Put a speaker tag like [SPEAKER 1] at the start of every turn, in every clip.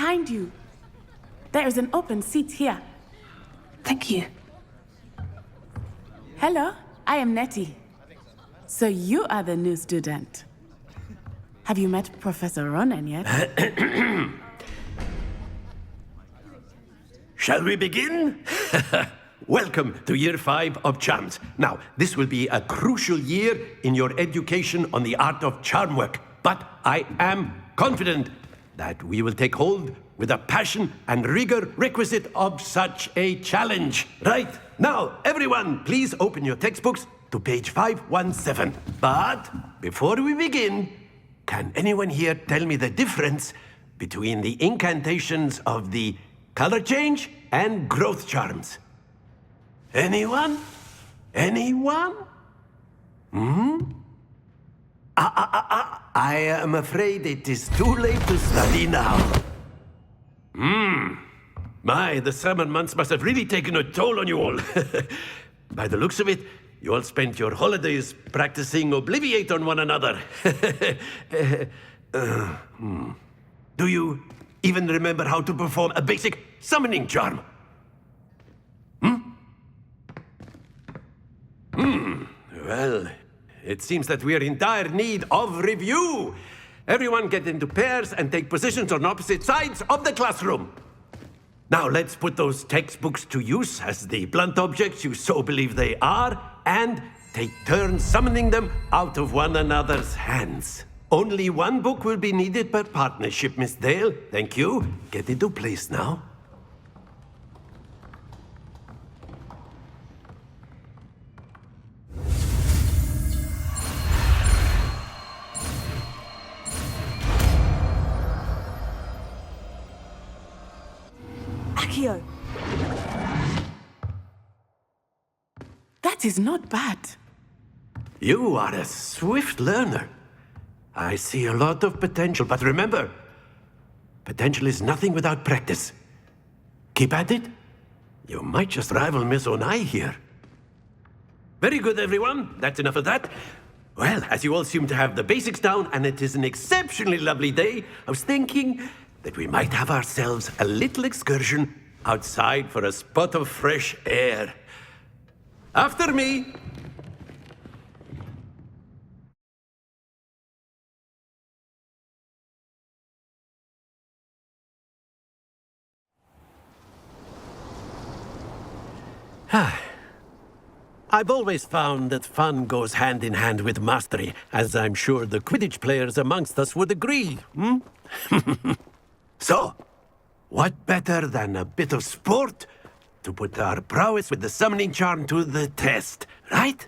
[SPEAKER 1] behind you. There is an open seat here.
[SPEAKER 2] Thank you.
[SPEAKER 1] Hello, I am Nettie. So you are the new student. Have you met Professor Ronan yet?
[SPEAKER 3] Shall we begin? Welcome to Year 5 of Charms. Now, this will be a crucial year in your education on the art of charm work. But I am confident that we will take hold with the passion and rigor requisite of such a challenge. Right, now, everyone, please open your textbooks to page 517. But before we begin, can anyone here tell me the difference between the incantations of the color change and growth charms? Anyone? Anyone? I am afraid it is too late to study now. My, the summer months must have really taken a toll on you all. By the looks of it, you all spent your holidays practicing Obliviate on one another. Do you even remember how to perform a basic summoning charm? Well, it seems that we are in dire need of review. Everyone get into pairs and take positions on opposite sides of the classroom. Now let's put those textbooks to use as the blunt objects you so believe they are, and take turns summoning them out of one another's hands. Only one book will be needed per partnership, Miss Dale. Thank you. Get into place now.
[SPEAKER 2] Akio.
[SPEAKER 1] That is not bad.
[SPEAKER 3] You are a swift learner. I see a lot of potential, but remember, potential is nothing without practice. Keep at it. You might just rival Miss Onai here. Very good, everyone. That's enough of that. Well, as you all seem to have the basics down, and it is an exceptionally lovely day, I was thinking that we might have ourselves a little excursion outside for a spot of fresh air. After me. I've always found that fun goes hand in hand with mastery, as I'm sure the Quidditch players amongst us would agree. So, what better than a bit of sport to put our prowess with the summoning charm to the test, right?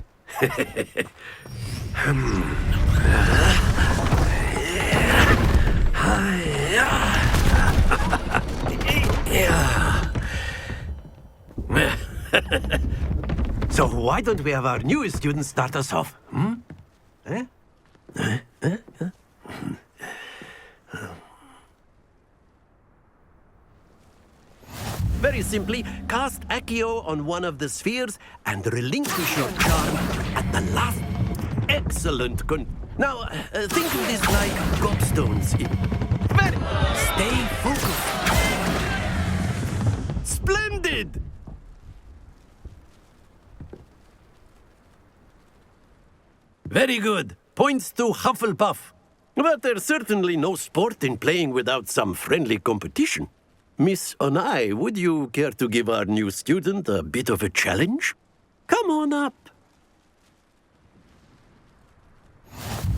[SPEAKER 3] So why don't we have our newest student start us off? Very simply, cast Accio on one of the spheres and relinquish your charm at the last. Excellent. Now, think of this like gobstones. Stay focused. Splendid! Very good. Points to Hufflepuff. But there's certainly no sport in playing without some friendly competition. Miss Onai, would you care to give our new student a bit of a challenge? Come on up.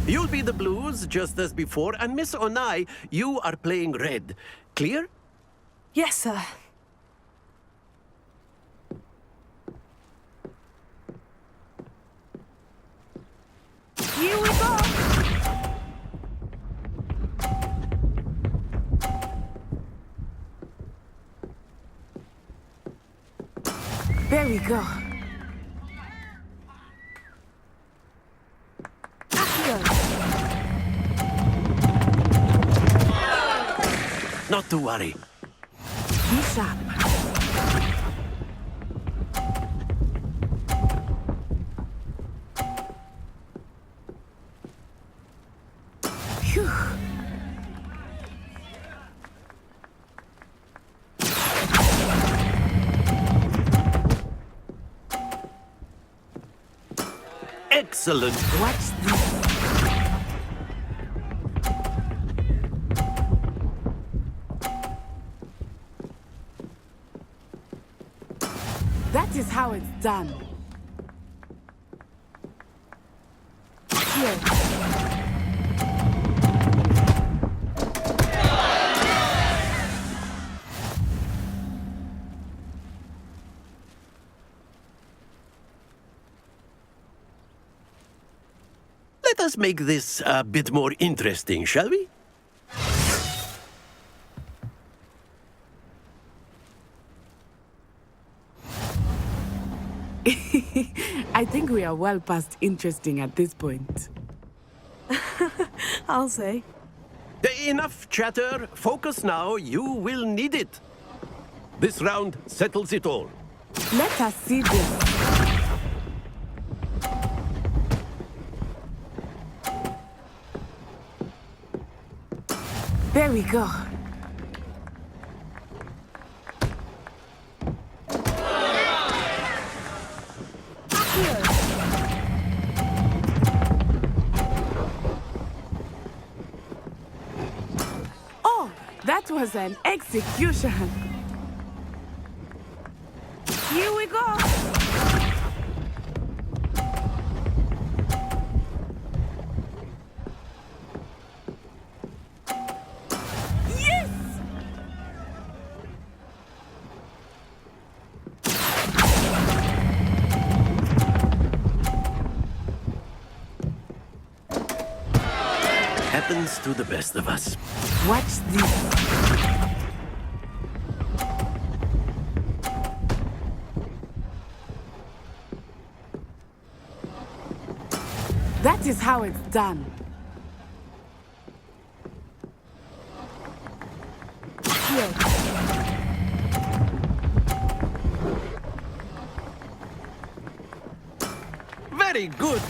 [SPEAKER 3] You'll be the blues, just as before, and Miss Onai, you are playing red. Clear?
[SPEAKER 2] Yes, sir. Here we go!
[SPEAKER 1] There we go.
[SPEAKER 2] Akio.
[SPEAKER 3] Not to worry.
[SPEAKER 1] Be sharp. Phew.
[SPEAKER 3] Excellent.
[SPEAKER 1] Watch this. That is how it's done. Here.
[SPEAKER 3] Let us make this a bit more interesting, shall we?
[SPEAKER 1] I think we are well past interesting at this point.
[SPEAKER 2] I'll say.
[SPEAKER 3] Enough chatter. Focus now. You will need it. This round settles it all.
[SPEAKER 1] Let us see this. There we go. Oh, that was an execution. Here we go. Yes!
[SPEAKER 3] Happens to the best of us.
[SPEAKER 1] Watch this. That is how it's done. Here.
[SPEAKER 3] Very good.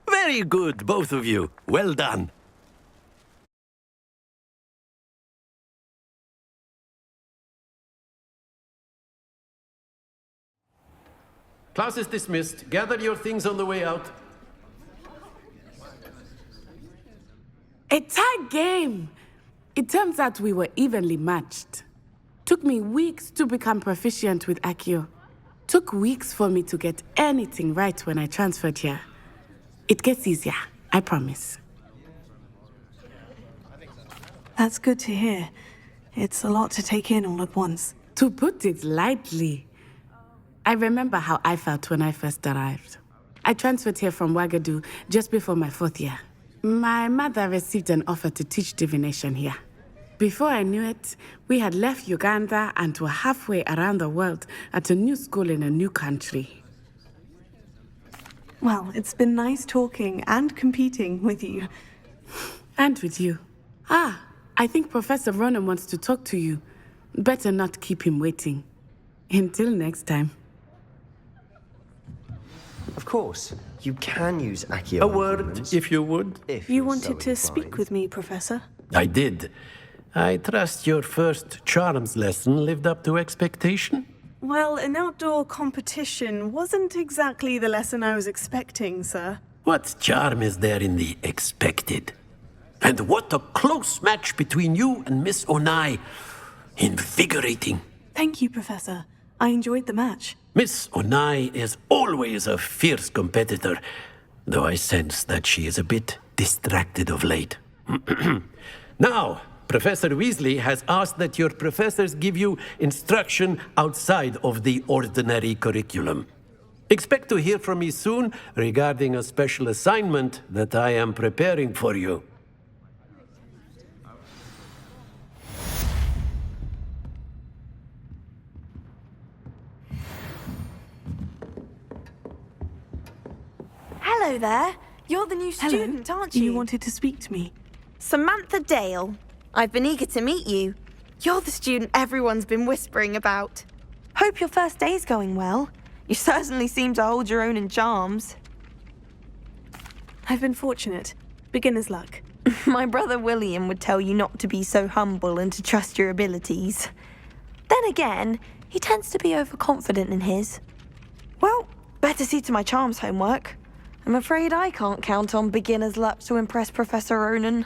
[SPEAKER 3] Very good, both of you. Well done. Class is dismissed. Gather your things on the way out.
[SPEAKER 1] A tie game! It turns out we were evenly matched. Took me weeks to become proficient with Accio. Took weeks for me to get anything right when I transferred here. It gets easier, I promise.
[SPEAKER 2] That's good to hear. It's a lot to take in all at once.
[SPEAKER 1] To put it lightly, I remember how I felt when I first arrived. I transferred here from Ouagadougou just before my 4th year. My mother received an offer to teach divination here. Before I knew it, we had left Uganda and were halfway around the world at a new school in a new country.
[SPEAKER 2] Well, it's been nice talking and competing with you.
[SPEAKER 1] And with you. Ah, I think Professor Ronan wants to talk to you. Better not keep him waiting. Until next time.
[SPEAKER 4] Of course, you can use Accio.
[SPEAKER 3] A word, if you would.
[SPEAKER 4] If
[SPEAKER 2] You
[SPEAKER 4] you're
[SPEAKER 2] wanted
[SPEAKER 4] so
[SPEAKER 2] to speak
[SPEAKER 4] inclined.
[SPEAKER 2] with me, Professor?
[SPEAKER 3] I did. I trust your first charms lesson lived up to expectation?
[SPEAKER 2] Well, an outdoor competition wasn't exactly the lesson I was expecting, sir.
[SPEAKER 3] What charm is there in the expected? And what a close match between you and Miss Onai. Invigorating.
[SPEAKER 2] Thank you, Professor. I enjoyed the match.
[SPEAKER 3] Miss Onai is always a fierce competitor, though I sense that she is a bit distracted of late. Now, Professor Weasley has asked that your professors give you instruction outside of the ordinary curriculum. Expect to hear from me soon regarding a special assignment that I am preparing for you.
[SPEAKER 5] Hello there. You're the new student, aren't you?
[SPEAKER 2] You wanted to speak to me.
[SPEAKER 5] Samantha Dale. I've been eager to meet you. You're the student everyone's been whispering about. Hope your first day's going well. You certainly seem to hold your own in charms.
[SPEAKER 2] I've been fortunate. Beginner's luck.
[SPEAKER 5] My brother William would tell you not to be so humble and to trust your abilities. Then again, he tends to be overconfident in his. Well, better see to my charms homework. I'm afraid I can't count on beginner's luck to impress Professor Ronan.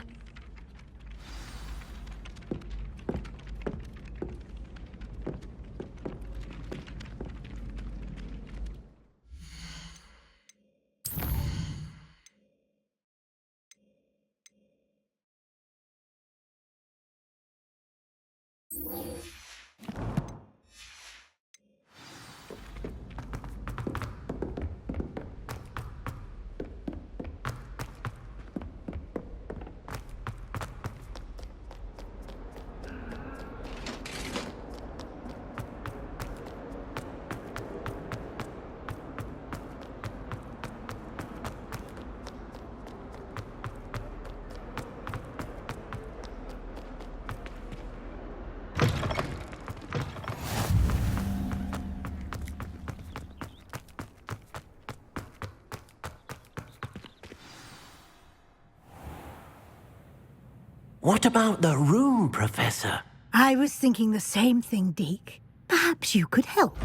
[SPEAKER 3] What about the room, Professor?
[SPEAKER 6] I was thinking the same thing, Deke. Perhaps you could help.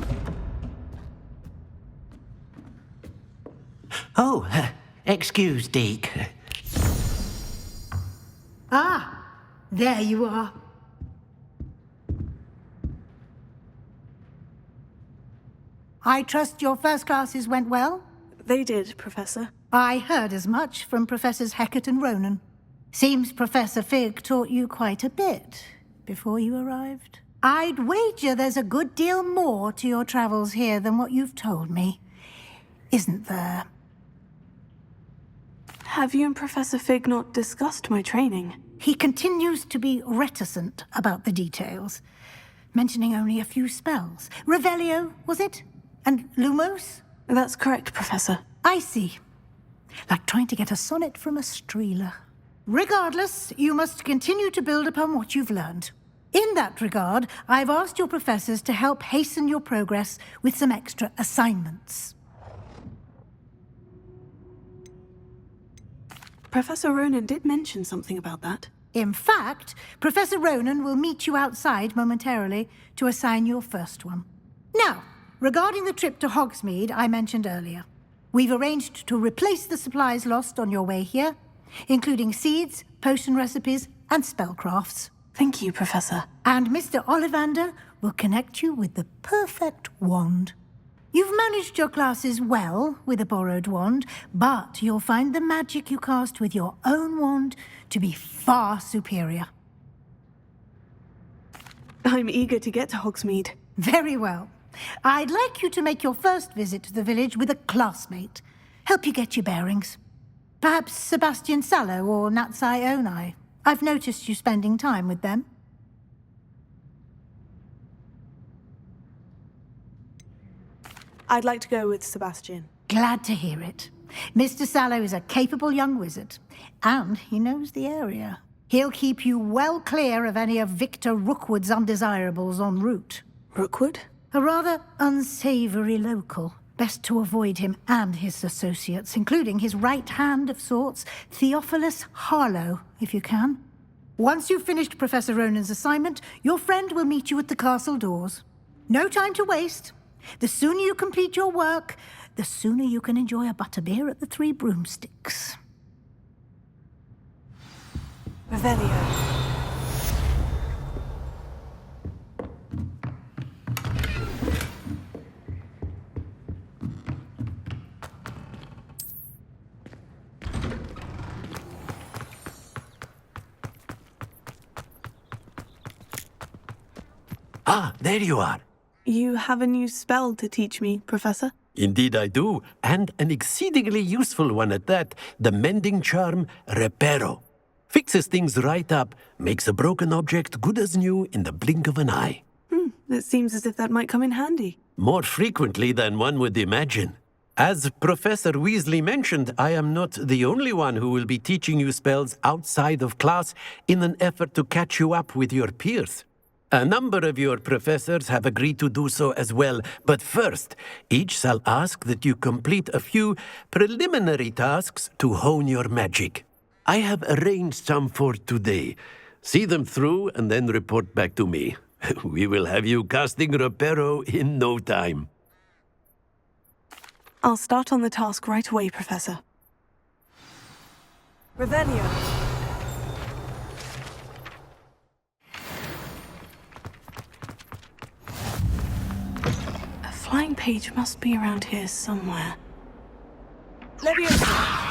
[SPEAKER 3] Oh, excuse, Deke.
[SPEAKER 6] Ah, there you are. I trust your first classes went well?
[SPEAKER 2] They did, Professor.
[SPEAKER 6] I heard as much from Professors Hecat and Ronan. Seems Professor Fig taught you quite a bit before you arrived. I'd wager there's a good deal more to your travels here than what you've told me. Isn't there?
[SPEAKER 2] Have you and Professor Fig not discussed my training?
[SPEAKER 6] He continues to be reticent about the details, mentioning only a few spells. Revelio, was it? And Lumos?
[SPEAKER 2] That's correct, Professor.
[SPEAKER 6] I see. Like trying to get a sonnet from a streeler. Regardless, you must continue to build upon what you've learned. In that regard, I've asked your professors to help hasten your progress with some extra assignments.
[SPEAKER 2] Professor Ronan did mention something about that.
[SPEAKER 6] In fact, Professor Ronan will meet you outside momentarily to assign your first one. Now, regarding the trip to Hogsmeade I mentioned earlier, we've arranged to replace the supplies lost on your way here, including seeds, potion recipes, and spellcrafts.
[SPEAKER 2] Thank you, Professor.
[SPEAKER 6] And Mr. Ollivander will connect you with the perfect wand. You've managed your classes well with a borrowed wand, but you'll find the magic you cast with your own wand to be far superior.
[SPEAKER 2] I'm eager to get to Hogsmeade.
[SPEAKER 6] Very well. I'd like you to make your first visit to the village with a classmate. Help you get your bearings. Perhaps Sebastian Sallow or Natsai Onai. I've noticed you spending time with them.
[SPEAKER 2] I'd like to go with Sebastian.
[SPEAKER 6] Glad to hear it. Mr. Sallow is a capable young wizard, and he knows the area. He'll keep you well clear of any of Victor Rookwood's undesirables en route.
[SPEAKER 2] Rookwood?
[SPEAKER 6] A rather unsavory local. Best to avoid him and his associates, including his right hand of sorts, Theophilus Harlow, if you can. Once you've finished Professor Ronan's assignment, your friend will meet you at the castle doors. No time to waste. The sooner you complete your work, the sooner you can enjoy a butterbeer at the Three Broomsticks.
[SPEAKER 2] Revelio.
[SPEAKER 3] Ah, there you are.
[SPEAKER 2] You have a new spell to teach me, Professor?
[SPEAKER 3] Indeed I do, and an exceedingly useful one at that, the mending charm Reparo. Fixes things right up, makes a broken object good as new in the blink of an eye.
[SPEAKER 2] It seems as if that might come in handy.
[SPEAKER 3] More frequently than one would imagine. As Professor Weasley mentioned, I am not the only one who will be teaching you spells outside of class in an effort to catch you up with your peers. A number of your professors have agreed to do so as well, but first, each shall ask that you complete a few preliminary tasks to hone your magic. I have arranged some for today. See them through and then report back to me. We will have you casting Reparo in no time.
[SPEAKER 2] I'll start on the task right away, Professor. Revelio. A flying page must be around here somewhere. Leviosa!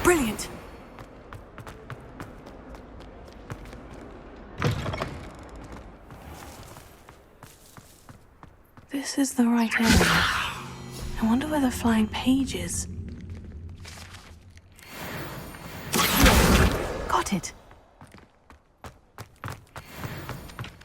[SPEAKER 2] Brilliant! This is the right area. I wonder where the flying page is. Got it.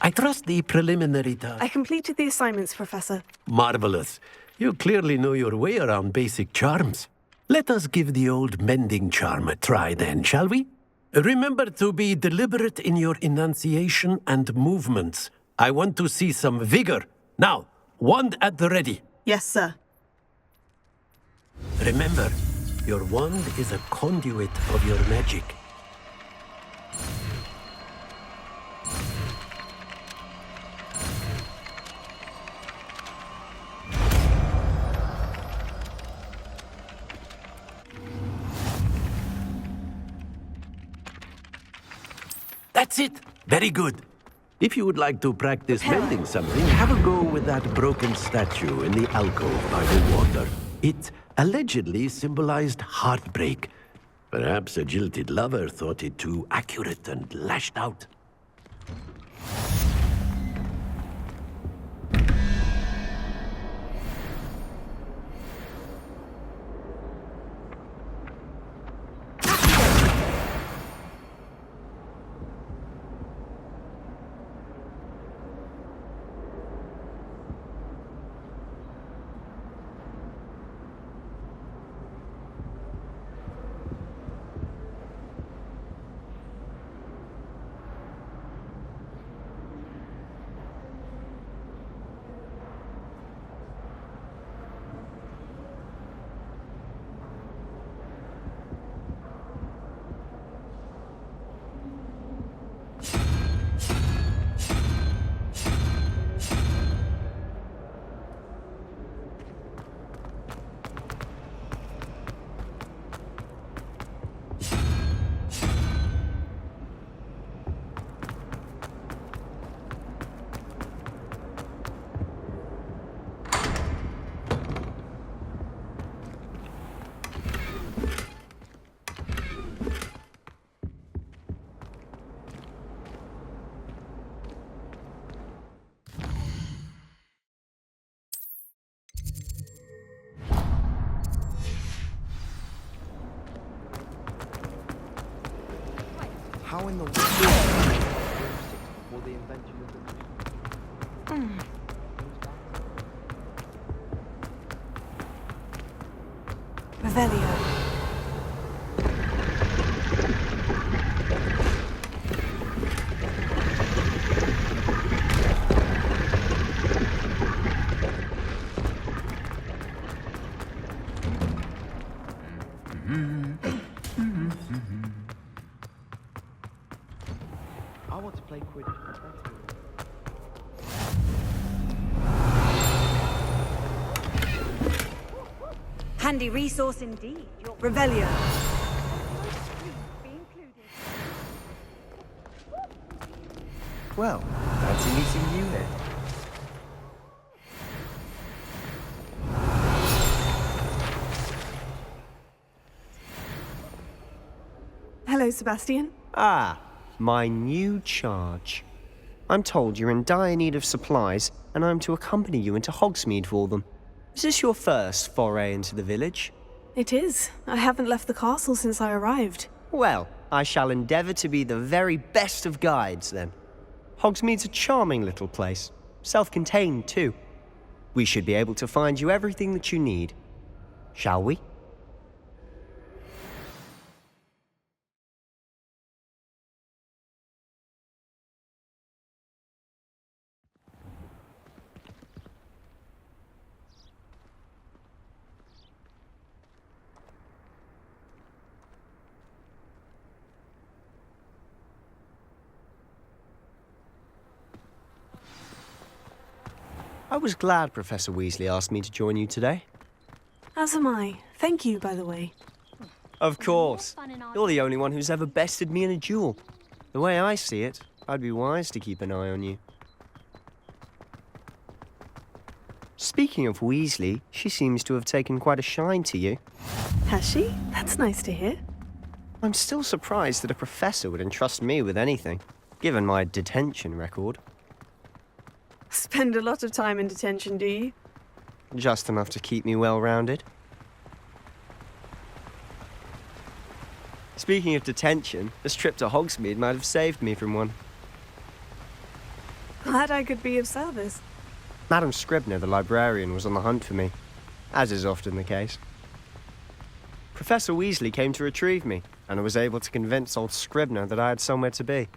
[SPEAKER 3] I trust the preliminary task.
[SPEAKER 2] I completed the assignments, Professor.
[SPEAKER 3] Marvelous. You clearly know your way around basic charms. Let us give the old mending charm a try then, shall we? Remember to be deliberate in your enunciation and movements. I want to see some vigor. Now, wand at the ready.
[SPEAKER 2] Yes, sir.
[SPEAKER 3] Remember, your wand is a conduit of your magic. That's it. Very good. If you would like to practice mending something, have a go with that broken statue in the alcove by the water. It allegedly symbolized heartbreak. Perhaps a jilted lover thought it too accurate and lashed out.
[SPEAKER 4] How in the world? Before the invention of the...
[SPEAKER 2] Revelio.
[SPEAKER 4] I want to play Quidditch.
[SPEAKER 7] Handy resource indeed.
[SPEAKER 2] Revelio.
[SPEAKER 4] Well, fancy meeting you then.
[SPEAKER 2] Hello, Sebastian.
[SPEAKER 8] Ah, my new charge. I'm told you're in dire need of supplies, and I'm to accompany you into Hogsmeade for them. Is this your first foray into the village?
[SPEAKER 2] It is. I haven't left the castle since I arrived.
[SPEAKER 8] Well, I shall endeavour to be the very best of guides, then. Hogsmeade's a charming little place. Self-contained, too. We should be able to find you everything that you need. Shall we? I was glad Professor Weasley asked me to join you today.
[SPEAKER 2] As am I. Thank you, by the way.
[SPEAKER 8] Of course. You're the only one who's ever bested me in a duel. The way I see it, I'd be wise to keep an eye on you. Speaking of Weasley, she seems to have taken quite a shine to you.
[SPEAKER 2] Has she? That's nice to hear.
[SPEAKER 8] I'm still surprised that a professor would entrust me with anything, given my detention record.
[SPEAKER 2] Spend a lot of time in detention, do you?
[SPEAKER 8] Just enough to keep me well-rounded. Speaking of detention, this trip to Hogsmeade might have saved me from one.
[SPEAKER 2] Glad I could be of service.
[SPEAKER 8] Madam Scribner, the librarian, was on the hunt for me, as is often the case. Professor Weasley came to retrieve me, and I was able to convince old Scribner that I had somewhere to be.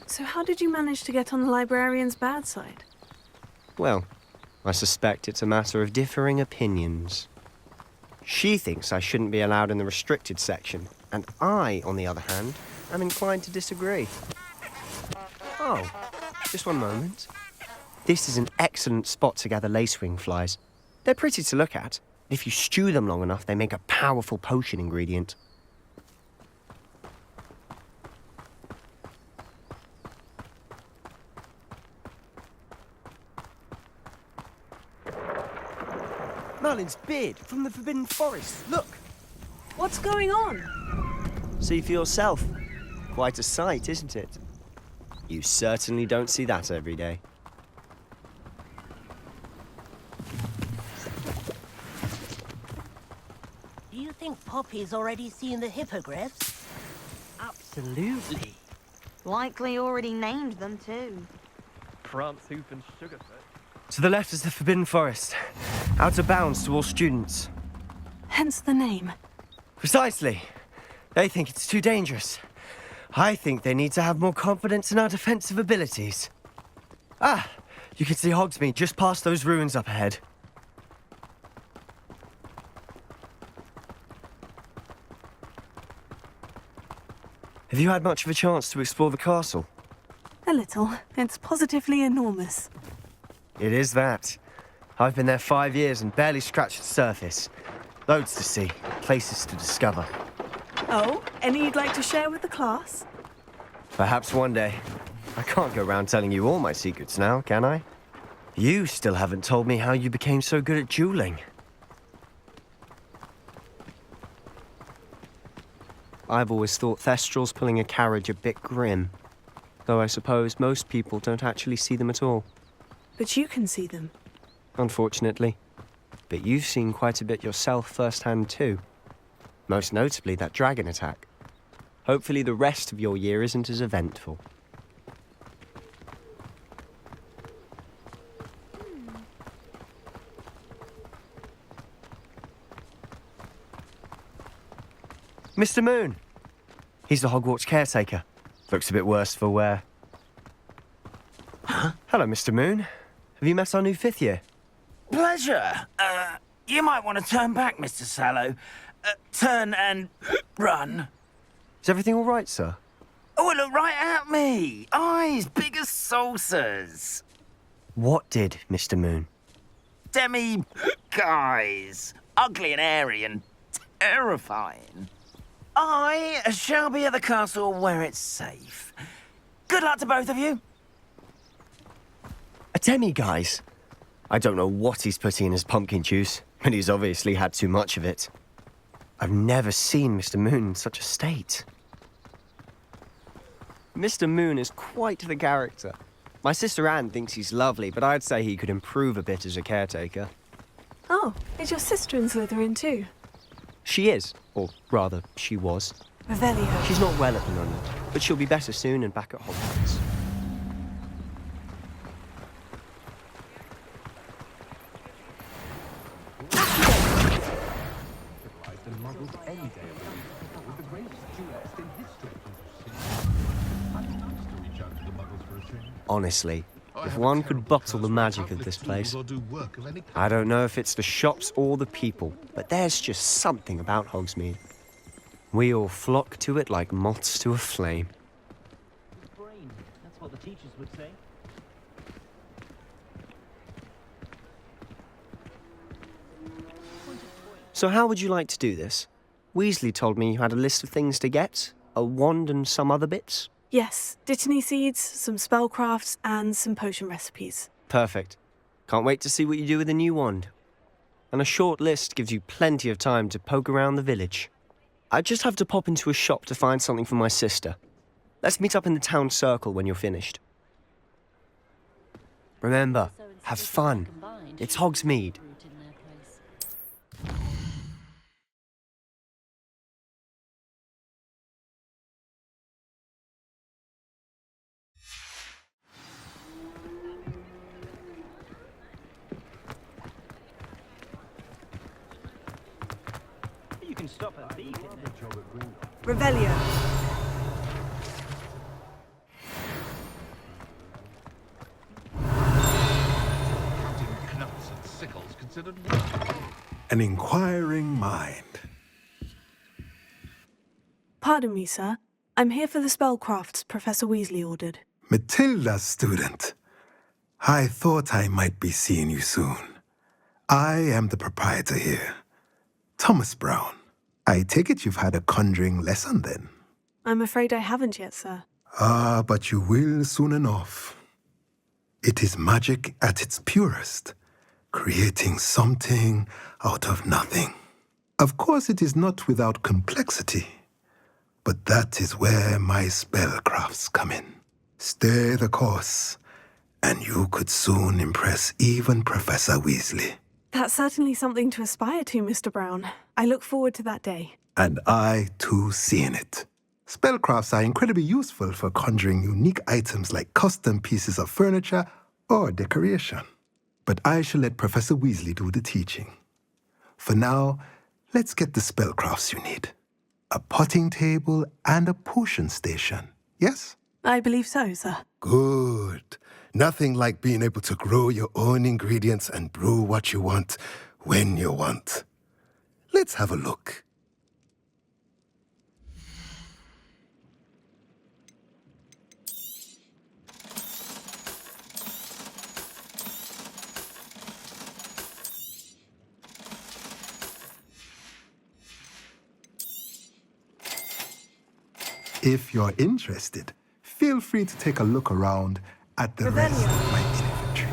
[SPEAKER 2] So how did you manage to get on the librarian's bad side?
[SPEAKER 8] Well, I suspect it's a matter of differing opinions. She thinks I shouldn't be allowed in the restricted section, and I, on the other hand, am inclined to disagree. Oh, just one moment. This is an excellent spot to gather lacewing flies. They're pretty to look at. If you stew them long enough, they make a powerful potion ingredient. Merlin's beard from the Forbidden Forest. Look!
[SPEAKER 2] What's going on?
[SPEAKER 8] See for yourself. Quite a sight, isn't it? You certainly don't see that every day.
[SPEAKER 9] Do you think Poppy's already seen the hippogriffs?
[SPEAKER 8] Absolutely.
[SPEAKER 5] Likely already named them too.
[SPEAKER 4] Prance, Hoof and Sugarfoot.
[SPEAKER 8] To the left is the Forbidden Forest. Out of bounds to all students.
[SPEAKER 2] Hence the name.
[SPEAKER 8] Precisely. They think it's too dangerous. I think they need to have more confidence in our defensive abilities. Ah, you can see Hogsmeade just past those ruins up ahead. Have you had much of a chance to explore the castle?
[SPEAKER 2] A little. It's positively enormous.
[SPEAKER 8] It is that. I've been there 5 years and barely scratched the surface. Loads to see, places to discover.
[SPEAKER 2] Oh, any you'd like to share with the class?
[SPEAKER 8] Perhaps one day. I can't go around telling you all my secrets now, can I? You still haven't told me how you became so good at dueling. I've always thought Thestrals pulling a carriage a bit grim. Though I suppose most people don't actually see them at all.
[SPEAKER 2] But you can see them.
[SPEAKER 8] Unfortunately. But you've seen quite a bit yourself firsthand too. Most notably that dragon attack. Hopefully the rest of your year isn't as eventful. Mr. Moon. He's the Hogwarts caretaker. Looks a bit worse for wear.
[SPEAKER 10] Huh?
[SPEAKER 8] Hello, Mr. Moon. Have you met our new 5th year?
[SPEAKER 10] Pleasure. You might want to turn back, Mr. Sallow. Turn and run.
[SPEAKER 8] Is everything all right, sir?
[SPEAKER 10] Oh, look right at me. Eyes big as saucers.
[SPEAKER 8] What did, Mr. Moon?
[SPEAKER 10] Guys. Ugly and airy and terrifying. I shall be at the castle where it's safe. Good luck to both of you.
[SPEAKER 8] A demi-guise? I don't know what he's putting in his pumpkin juice, but he's obviously had too much of it. I've never seen Mr. Moon in such a state. Mr. Moon is quite the character. My sister Anne thinks he's lovely, but I'd say he could improve a bit as a caretaker.
[SPEAKER 2] Oh, is your sister in Slytherin too?
[SPEAKER 8] She is, or rather, she was.
[SPEAKER 2] Revelio.
[SPEAKER 8] She's not well at the moment, but she'll be better soon and back at Hogwarts. Honestly, if one could bottle the magic of this place, I don't know if it's the shops or the people, but there's just something about Hogsmeade. We all flock to it like moths to a flame.
[SPEAKER 4] Brain. That's what the teachers would say.
[SPEAKER 8] So how would you like to do this? Weasley told me you had a list of things to get, a wand and some other bits.
[SPEAKER 2] Yes, dittany seeds, some spellcrafts, and some potion recipes.
[SPEAKER 8] Perfect. Can't wait to see what you do with the new wand. And a short list gives you plenty of time to poke around the village. I just have to pop into a shop to find something for my sister. Let's meet up in the town circle when you're finished. Remember, have fun. It's Hogsmeade.
[SPEAKER 4] You can stop a thief in there.
[SPEAKER 2] Revelio.
[SPEAKER 11] Cutting knuts and sickles considered work.
[SPEAKER 12] An inquiring mind.
[SPEAKER 2] Pardon me, sir. I'm here for the spellcrafts Professor Weasley ordered.
[SPEAKER 12] Matilda's student. I thought I might be seeing you soon. I am the proprietor here, Thomas Brown. I take it you've had a conjuring lesson then?
[SPEAKER 2] I'm afraid I haven't yet, sir.
[SPEAKER 12] Ah, but you will soon enough. It is magic at its purest, creating something out of nothing. Of course, it is not without complexity, but that is where my spellcrafts come in. Stay the course, and you could soon impress even Professor Weasley.
[SPEAKER 2] That's certainly something to aspire to, Mr. Brown. I look forward to that day.
[SPEAKER 12] And I, too, seeing it. Spellcrafts are incredibly useful for conjuring unique items like custom pieces of furniture or decoration. But I shall let Professor Weasley do the teaching. For now, let's get the spellcrafts you need. A potting table and a potion station, yes?
[SPEAKER 2] I believe so, sir.
[SPEAKER 12] Good. Nothing like being able to grow your own ingredients and brew what you want when you want. Let's have a look. If you're interested, feel free to take a look around at the rest of my inventory.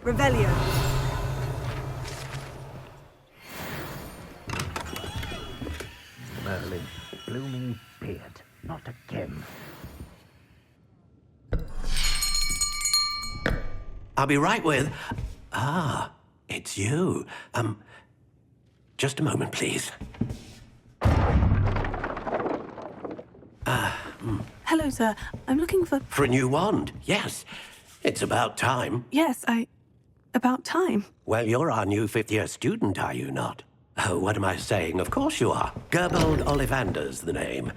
[SPEAKER 2] Revelio.
[SPEAKER 11] Merlin, blooming beard. Not again.
[SPEAKER 3] I'll be right with... Ah, it's you. Just a moment, please.
[SPEAKER 2] Hello, sir. I'm looking for...
[SPEAKER 3] For a new wand, yes. It's about time.
[SPEAKER 2] Yes, About time.
[SPEAKER 3] Well, you're our new fifth-year student, are you not? Oh, what am I saying? Of course you are. Gerbold Ollivander's the name.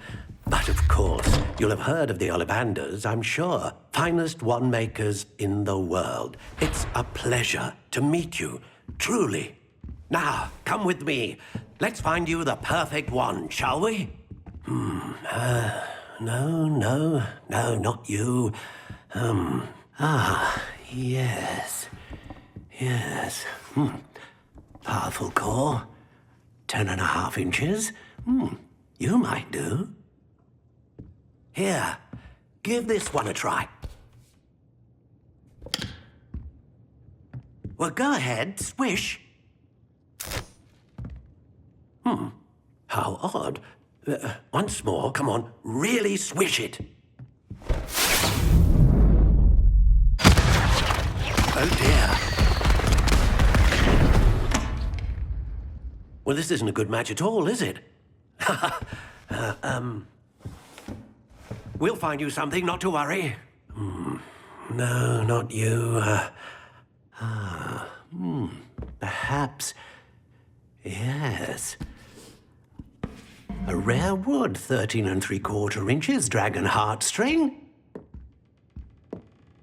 [SPEAKER 3] But of course, you'll have heard of the Ollivanders, I'm sure. Finest wand makers in the world. It's a pleasure to meet you, truly. Now, come with me. Let's find you the perfect wand, shall we? No, not you. Yes. Yes. Powerful core. 10.5 inches. You might do. Here, give this one a try. Well, go ahead, swish. How odd. Once more, come on, really swish it. Oh dear. Well, this isn't a good match at all, is it? We'll find you something, not to worry. No, not you. Perhaps... Yes. A rare wood, 13 3/4 inches, dragon heartstring.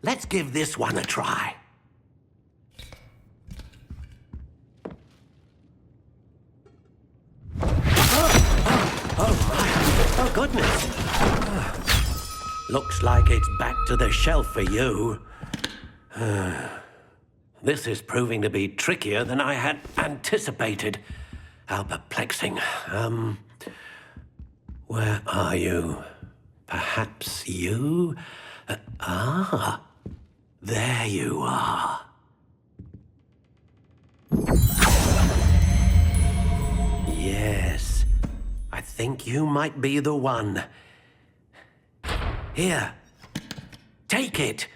[SPEAKER 3] Let's give this one a try. Oh, goodness. Looks like it's back to the shelf for you. This is proving to be trickier than I had anticipated. How perplexing. Where are you? Perhaps you? There you are. Yes, I think you might be the one. Here, take it.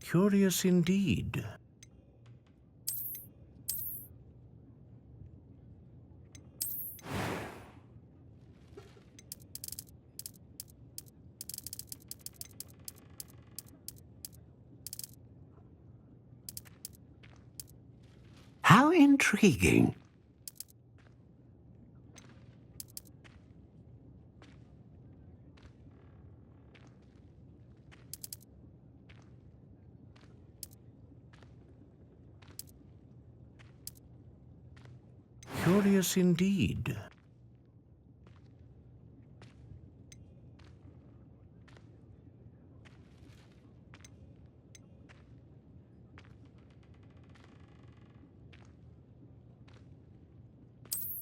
[SPEAKER 11] Curious indeed.
[SPEAKER 3] How intriguing.
[SPEAKER 11] Curious indeed.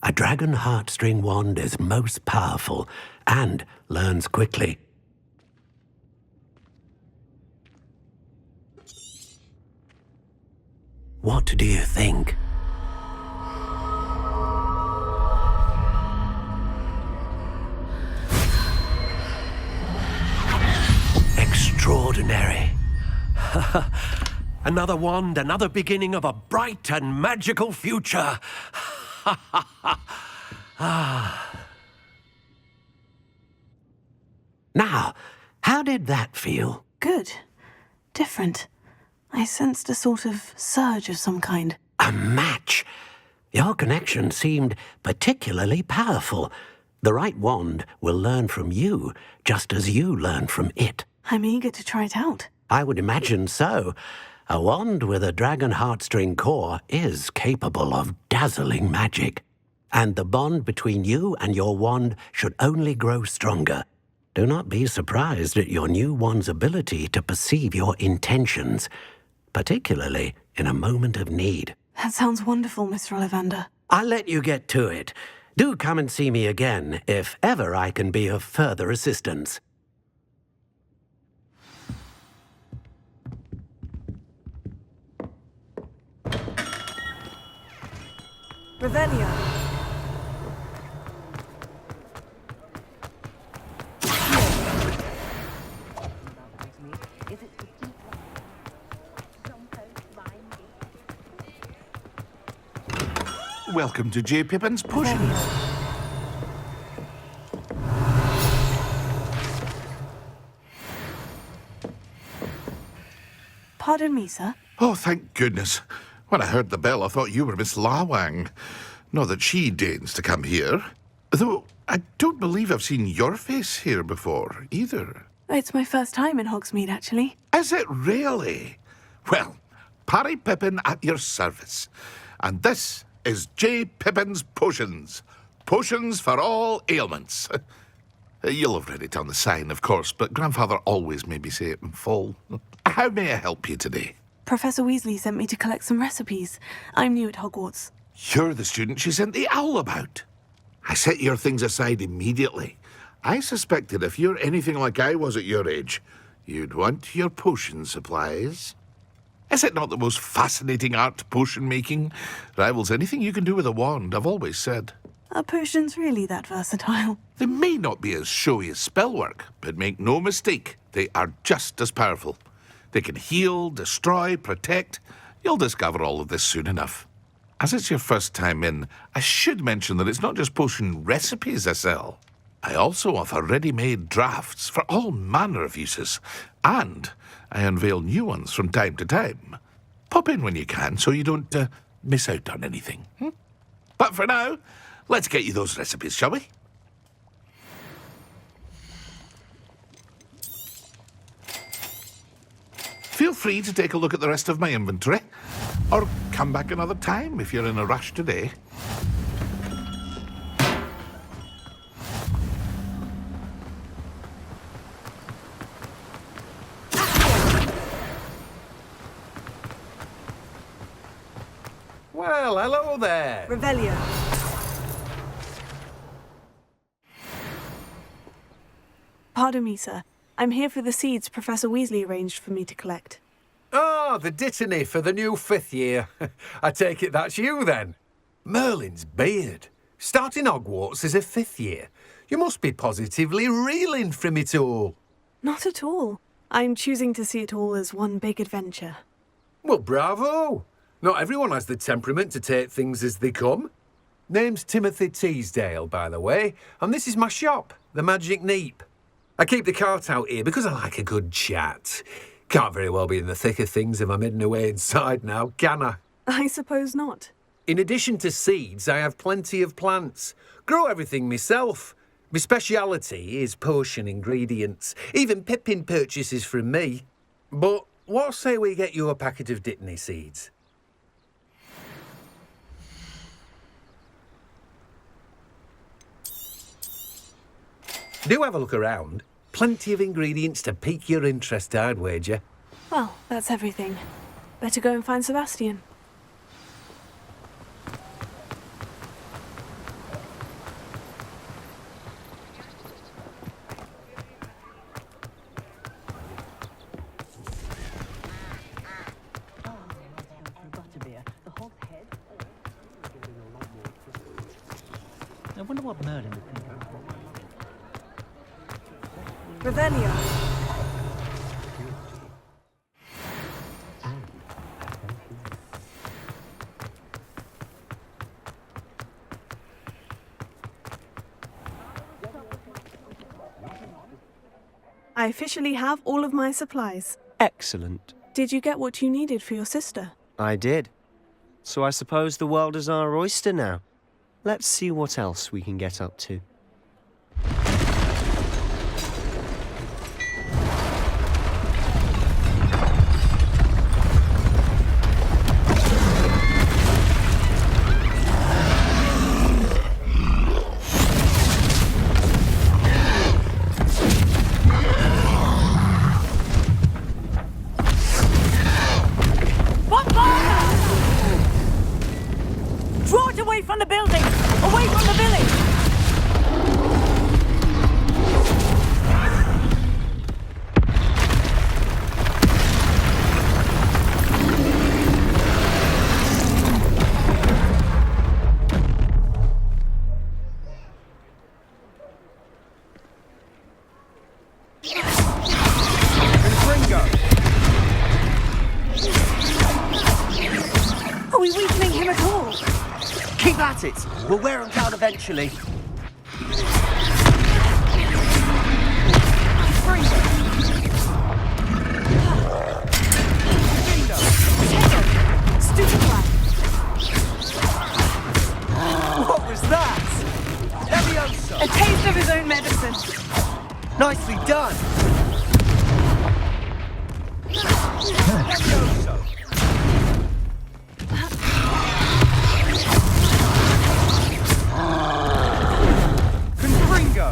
[SPEAKER 3] A dragon heartstring wand is most powerful and learns quickly. What do you think? Extraordinary. Another wand, another beginning of a bright and magical future. Now, how did that feel?
[SPEAKER 2] Good. Different. I sensed a sort of surge of some kind.
[SPEAKER 3] A match. Your connection seemed particularly powerful. The right wand will learn from you, just as you learn from it.
[SPEAKER 2] I'm eager to try it out.
[SPEAKER 3] I would imagine so. A wand with a dragon heartstring core is capable of dazzling magic. And the bond between you and your wand should only grow stronger. Do not be surprised at your new wand's ability to perceive your intentions, particularly in a moment of need.
[SPEAKER 2] That sounds wonderful, Mr. Ollivander.
[SPEAKER 3] I'll let you get to it. Do come and see me again if ever I can be of further assistance.
[SPEAKER 2] Revelio.
[SPEAKER 11] Welcome to J. Pippin's Potions.
[SPEAKER 2] Pardon me, sir.
[SPEAKER 11] Oh, thank goodness. When I heard the bell, I thought you were Miss Lawang. Not that she deigns to come here. Though I don't believe I've seen your face here before, either.
[SPEAKER 2] It's my first time in Hogsmeade, actually.
[SPEAKER 11] Is it really? Well, Parry Pippin at your service. And this is J. Pippin's Potions. Potions for all ailments. You'll have read it on the sign, of course, but Grandfather always made me say it in full. How may I help you today?
[SPEAKER 2] Professor Weasley sent me to collect some recipes. I'm new at Hogwarts.
[SPEAKER 11] You're the student she sent the owl about. I set your things aside immediately. I suspected if you're anything like I was at your age, you'd want your potion supplies. Is it not the most fascinating art, potion making? Rivals anything you can do with a wand, I've always said.
[SPEAKER 2] Are potions really that versatile?
[SPEAKER 11] They may not be as showy as spellwork, but make no mistake, they are just as powerful. They can heal, destroy, protect. You'll discover all of this soon enough. As it's your first time in, I should mention that it's not just potion recipes I sell. I also offer ready-made drafts for all manner of uses, and I unveil new ones from time to time. Pop in when you can so you don't miss out on anything. But for now, let's get you those recipes, shall we? Feel free to take a look at the rest of my inventory, or come back another time if you're in a rush today.
[SPEAKER 13] Well, hello there.
[SPEAKER 2] Revelio. Pardon me, sir. I'm here for the seeds Professor Weasley arranged for me to collect.
[SPEAKER 13] Ah, the dittany for the new 5th year. I take it that's you, then. Merlin's beard. Starting Hogwarts as a 5th year. You must be positively reeling from it all.
[SPEAKER 2] Not at all. I'm choosing to see it all as one big adventure.
[SPEAKER 13] Well, bravo. Not everyone has the temperament to take things as they come. Name's Timothy Teasdale, by the way, and this is my shop, the Magic Neep. I keep the cart out here because I like a good chat. Can't very well be in the thick of things if I'm hidden away inside now, can I?
[SPEAKER 2] I suppose not.
[SPEAKER 13] In addition to seeds, I have plenty of plants. Grow everything myself. My speciality is potion ingredients. Even Pippin purchases from me. But what say we get you a packet of dittany seeds? Do have a look around. Plenty of ingredients to pique your interest, I'd wager.
[SPEAKER 2] Well, that's everything. Better go and find Sebastian.
[SPEAKER 14] I wonder what Merlin would think of it.
[SPEAKER 2] Revelio. I officially have all of my supplies.
[SPEAKER 8] Excellent.
[SPEAKER 2] Did you get what you needed for your sister?
[SPEAKER 8] I did. So I suppose the world is our oyster now. Let's see what else we can get up to.
[SPEAKER 7] Draw it away from the building! Away from the village!
[SPEAKER 2] Are we weakening him at all?
[SPEAKER 8] Keep at it! We'll wear him down eventually. What was that? Levioso!
[SPEAKER 2] A taste of his own medicine.
[SPEAKER 8] Nicely done! Levioso! Confringo!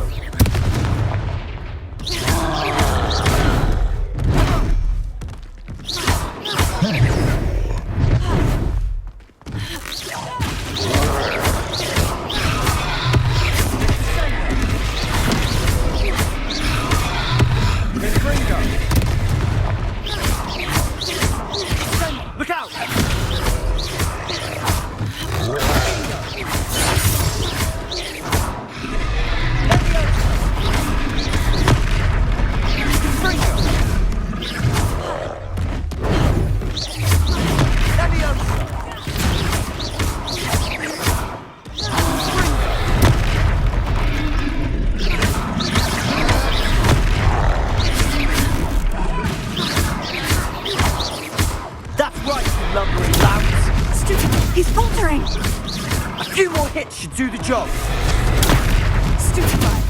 [SPEAKER 10] lumbering lumps.
[SPEAKER 7] Stupid! He's faltering!
[SPEAKER 10] A few more hits should do the job.
[SPEAKER 7] Stupefy!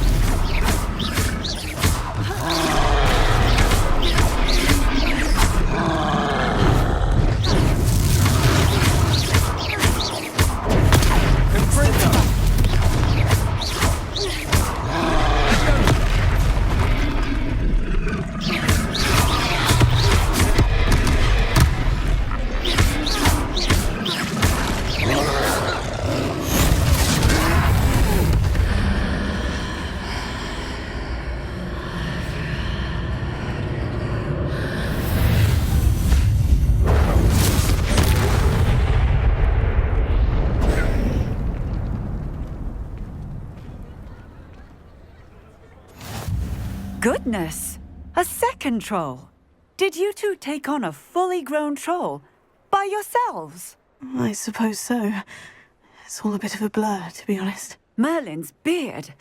[SPEAKER 15] Goodness! A second troll! Did you two take on a fully grown troll? By yourselves?
[SPEAKER 2] I suppose so. It's all a bit of a blur, to be honest.
[SPEAKER 15] Merlin's beard.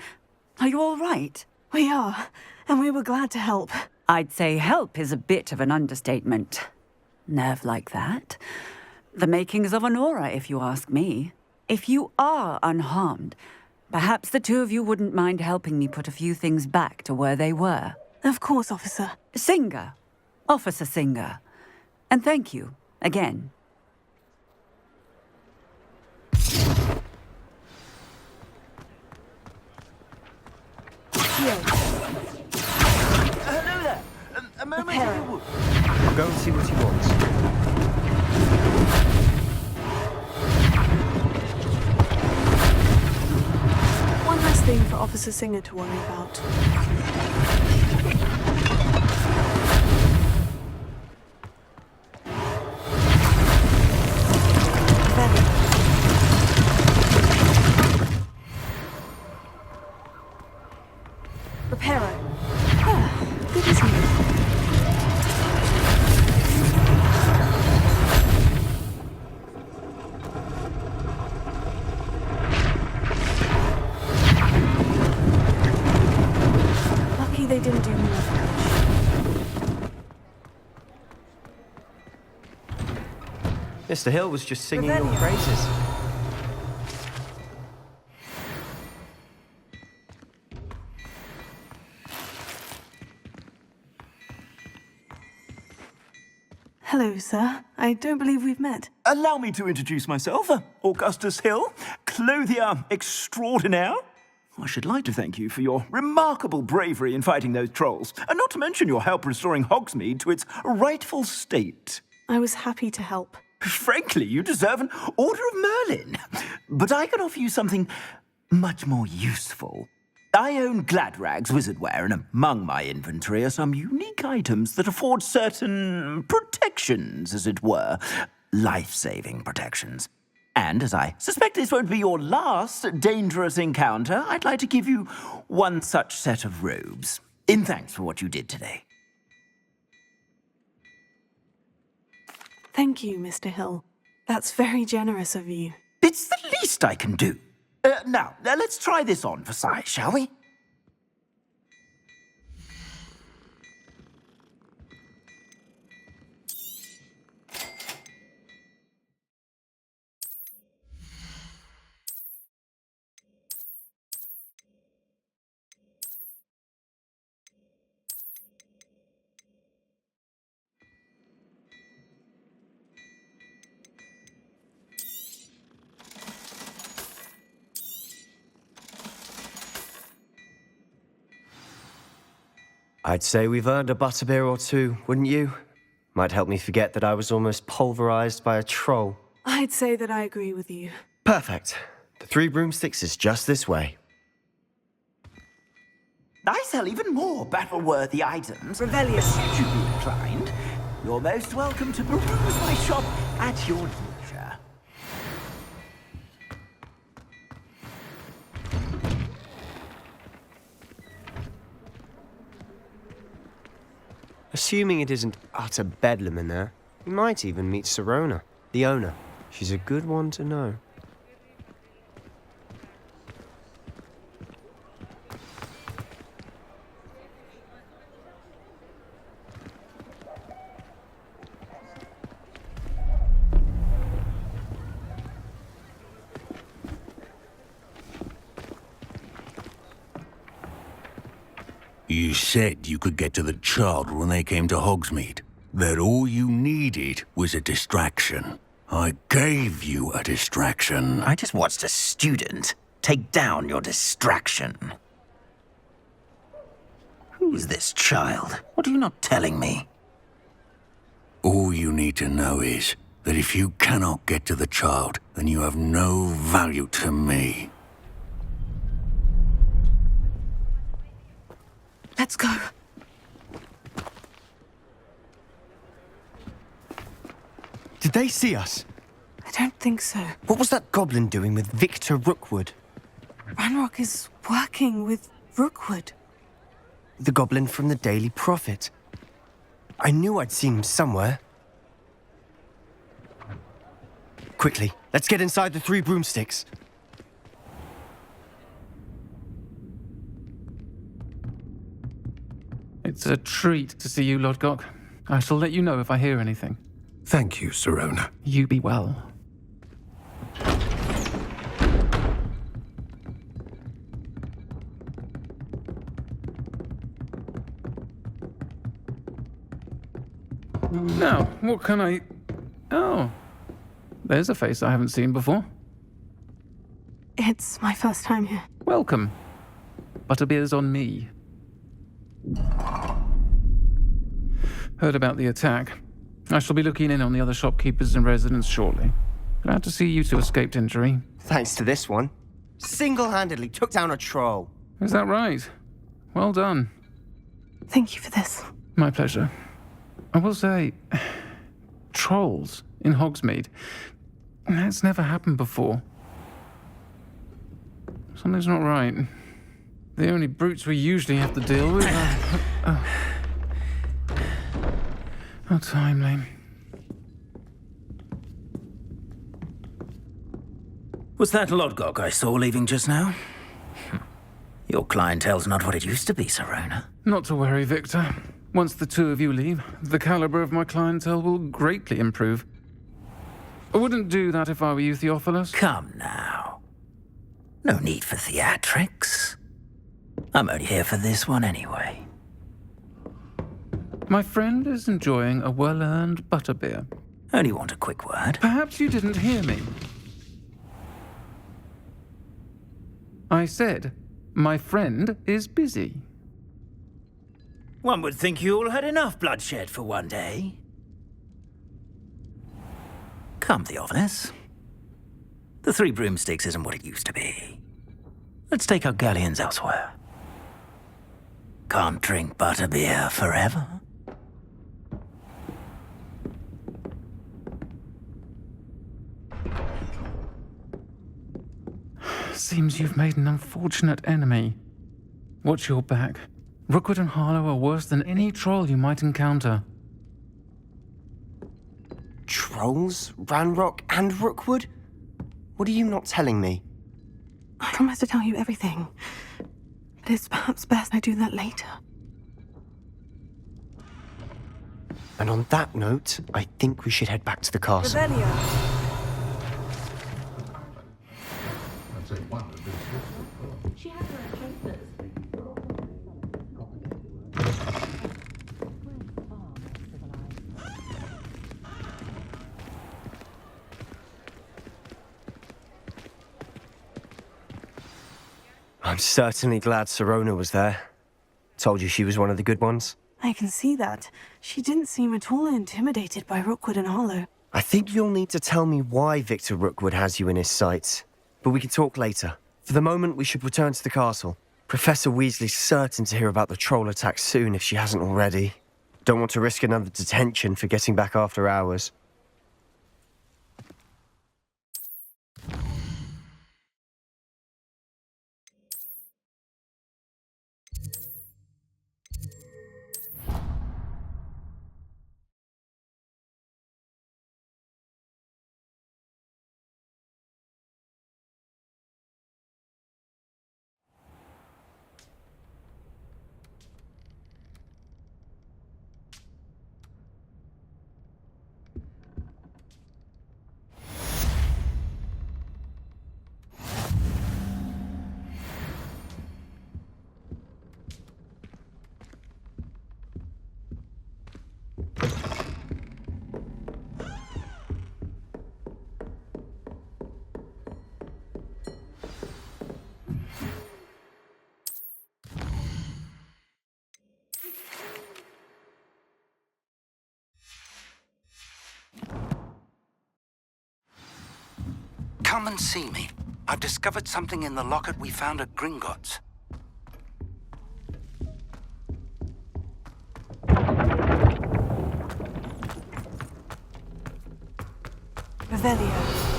[SPEAKER 15] Are you all right?
[SPEAKER 2] We are, and we were glad to help.
[SPEAKER 15] I'd say help is a bit of an understatement. Nerve like that. The makings of an aura, if you ask me. If you are unharmed, perhaps the two of you wouldn't mind helping me put a few things back to where they were.
[SPEAKER 2] Of course, officer.
[SPEAKER 15] Singer. Officer Singer. And thank you, again.
[SPEAKER 10] Hello there. A moment if you would.
[SPEAKER 8] I'll go and see what he wants.
[SPEAKER 2] One less thing for Officer Singer to worry about. Reparo. Good as new. Lucky they didn't do more damage.
[SPEAKER 8] Mr. Hill was just singing your praises.
[SPEAKER 2] Hello, sir. I don't believe we've met.
[SPEAKER 10] Allow me to introduce myself, Augustus Hill, clothier extraordinaire. I should like to thank you for your remarkable bravery in fighting those trolls, and not to mention your help restoring Hogsmeade to its rightful state.
[SPEAKER 2] I was happy to help.
[SPEAKER 10] Frankly, you deserve an Order of Merlin. But I can offer you something much more useful. I own Gladrag's wizardware, and among my inventory are some unique items that afford certain protections, as it were. Life-saving protections. And as I suspect this won't be your last dangerous encounter, I'd like to give you one such set of robes, in thanks for what you did today.
[SPEAKER 2] Thank you, Mr. Hill. That's very generous of you.
[SPEAKER 10] It's the least I can do. Now, let's try this on for size, shall we?
[SPEAKER 8] I'd say we've earned a butterbeer or two, wouldn't you? Might help me forget that I was almost pulverized by a troll.
[SPEAKER 2] I'd say that I agree with you.
[SPEAKER 8] Perfect. The 3 broomsticks is just this way.
[SPEAKER 10] I sell even more battle-worthy items.
[SPEAKER 2] Revelio.
[SPEAKER 10] Should you be inclined, you're most welcome to peruse my shop at your leisure.
[SPEAKER 8] Assuming it isn't utter bedlam in there, you might even meet Sirona, the owner. She's a good one to know.
[SPEAKER 16] You said you could get to the child when they came to Hogsmeade. That all you needed was a distraction. I gave you a distraction.
[SPEAKER 10] I just watched a student take down your distraction. Who is this child? What are you not telling me?
[SPEAKER 16] All you need to know is that if you cannot get to the child, then you have no value to me.
[SPEAKER 5] Let's go.
[SPEAKER 8] Did they see us?
[SPEAKER 5] I don't think so.
[SPEAKER 8] What was that goblin doing with Victor Rookwood?
[SPEAKER 5] Ranrock is working with Rookwood.
[SPEAKER 8] The goblin from the Daily Prophet. I knew I'd seen him somewhere. Quickly, let's get inside the 3 broomsticks.
[SPEAKER 17] It's a treat to see you, Lodgok. I shall let you know if I hear anything.
[SPEAKER 3] Thank you, Sirona.
[SPEAKER 17] You be well. Now, what can I... Oh, there's a face I haven't seen before.
[SPEAKER 2] It's my first time here.
[SPEAKER 17] Welcome. Butterbeer's on me. Heard about the attack. I shall be looking in on the other shopkeepers and residents shortly. Glad to see you two escaped injury.
[SPEAKER 8] Thanks to this one. Single-handedly took down a troll.
[SPEAKER 17] Is that right? Well done.
[SPEAKER 2] Thank you for this.
[SPEAKER 17] My pleasure. I will say, trolls in Hogsmeade. That's never happened before. Something's not right. The only brutes we usually have to deal with are... How timely.
[SPEAKER 10] Was that Lodgok I saw leaving just now? Your clientele's not what it used to be, Sirona.
[SPEAKER 17] Not to worry, Victor. Once the two of you leave, the caliber of my clientele will greatly improve. I wouldn't do that if I were you, Theophilus.
[SPEAKER 10] Come now. No need for theatrics. I'm only here for this one anyway.
[SPEAKER 17] My friend is enjoying a well-earned butterbeer.
[SPEAKER 10] Only want a quick word.
[SPEAKER 17] Perhaps you didn't hear me. I said, my friend is busy.
[SPEAKER 10] One would think you all had enough bloodshed for one day. Come, Theophilus. The 3 broomsticks isn't what it used to be. Let's take our galleons elsewhere. Can't drink butterbeer forever.
[SPEAKER 17] Seems you've made an unfortunate enemy. Watch your back. Rookwood and Harlow are worse than any troll you might encounter.
[SPEAKER 8] Trolls? Ranrock and Rookwood? What are you not telling me?
[SPEAKER 2] I promise to tell you everything. But it's perhaps best I do that later.
[SPEAKER 8] And on that note, I think we should head back to the castle. I'm certainly glad Sirona was there. Told you she was one of the good ones.
[SPEAKER 2] I can see that. She didn't seem at all intimidated by Rookwood and Harlow.
[SPEAKER 8] I think you'll need to tell me why Victor Rookwood has you in his sights. But we can talk later. For the moment, we should return to the castle. Professor Weasley's certain to hear about the troll attack soon if she hasn't already. Don't want to risk another detention for getting back after hours.
[SPEAKER 18] Come and see me. I've discovered something in the locket we found at Gringotts.
[SPEAKER 2] Revelio.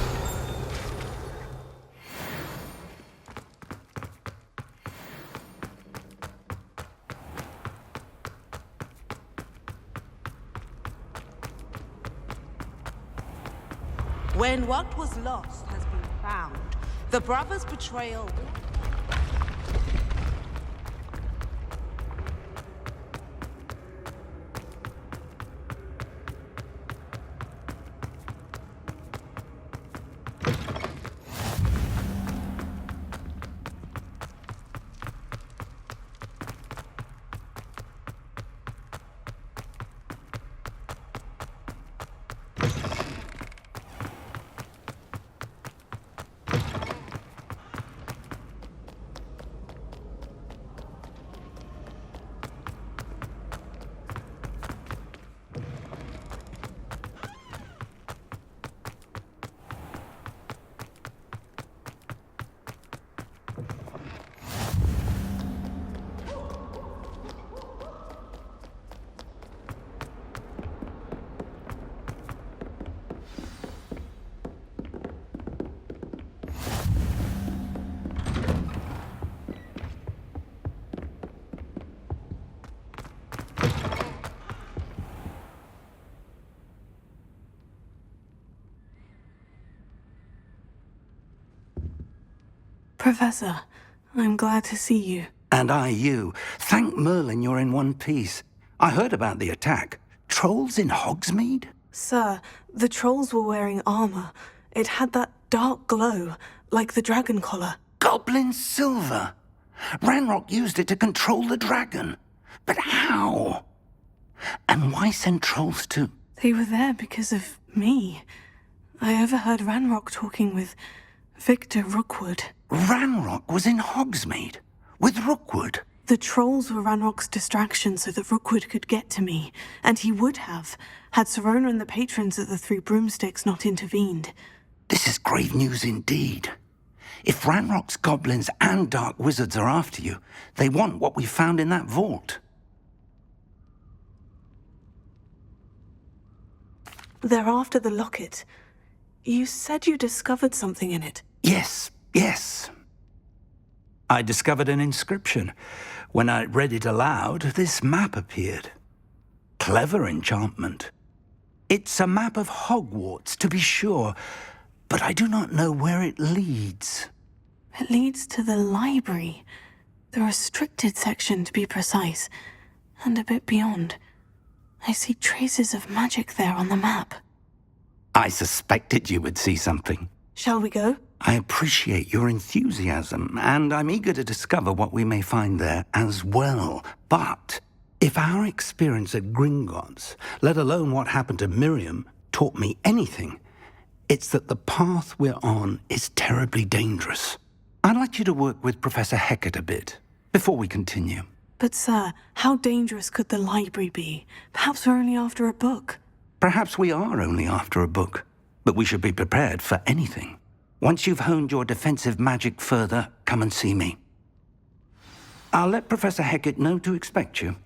[SPEAKER 19] When what was lost has been found, the brothers' betrayal...
[SPEAKER 2] Professor, I'm glad to see you.
[SPEAKER 18] And I you. Thank Merlin you're in one piece. I heard about the attack. Trolls in Hogsmeade?
[SPEAKER 2] Sir, the trolls were wearing armor. It had that dark glow, like the dragon collar.
[SPEAKER 18] Goblin silver! Ranrock used it to control the dragon. But how? And why send trolls to...
[SPEAKER 2] They were there because of me. I overheard Ranrock talking with Victor Rookwood.
[SPEAKER 18] Ranrock was in Hogsmeade? With Rookwood?
[SPEAKER 2] The trolls were Ranrock's distraction so that Rookwood could get to me. And he would have, had Sirona and the patrons at the Three Broomsticks not intervened.
[SPEAKER 18] This is grave news indeed. If Ranrock's goblins and dark wizards are after you, they want what we found in that vault.
[SPEAKER 2] They're after the locket. You said you discovered something in it.
[SPEAKER 18] Yes. I discovered an inscription. When I read it aloud, this map appeared. Clever enchantment. It's a map of Hogwarts, to be sure, but I do not know where it leads.
[SPEAKER 2] It leads to the library. The restricted section, to be precise. And a bit beyond. I see traces of magic there on the map.
[SPEAKER 18] I suspected you would see something.
[SPEAKER 2] Shall we go?
[SPEAKER 18] I appreciate your enthusiasm, and I'm eager to discover what we may find there as well. But if our experience at Gringotts, let alone what happened to Miriam, taught me anything, it's that the path we're on is terribly dangerous. I'd like you to work with Professor Hecat a bit, before we continue.
[SPEAKER 2] But sir, how dangerous could the library be? Perhaps we're only after a book.
[SPEAKER 18] Perhaps we are only after a book, but we should be prepared for anything. Once you've honed your defensive magic further, come and see me. I'll let Professor Hecat know to expect you.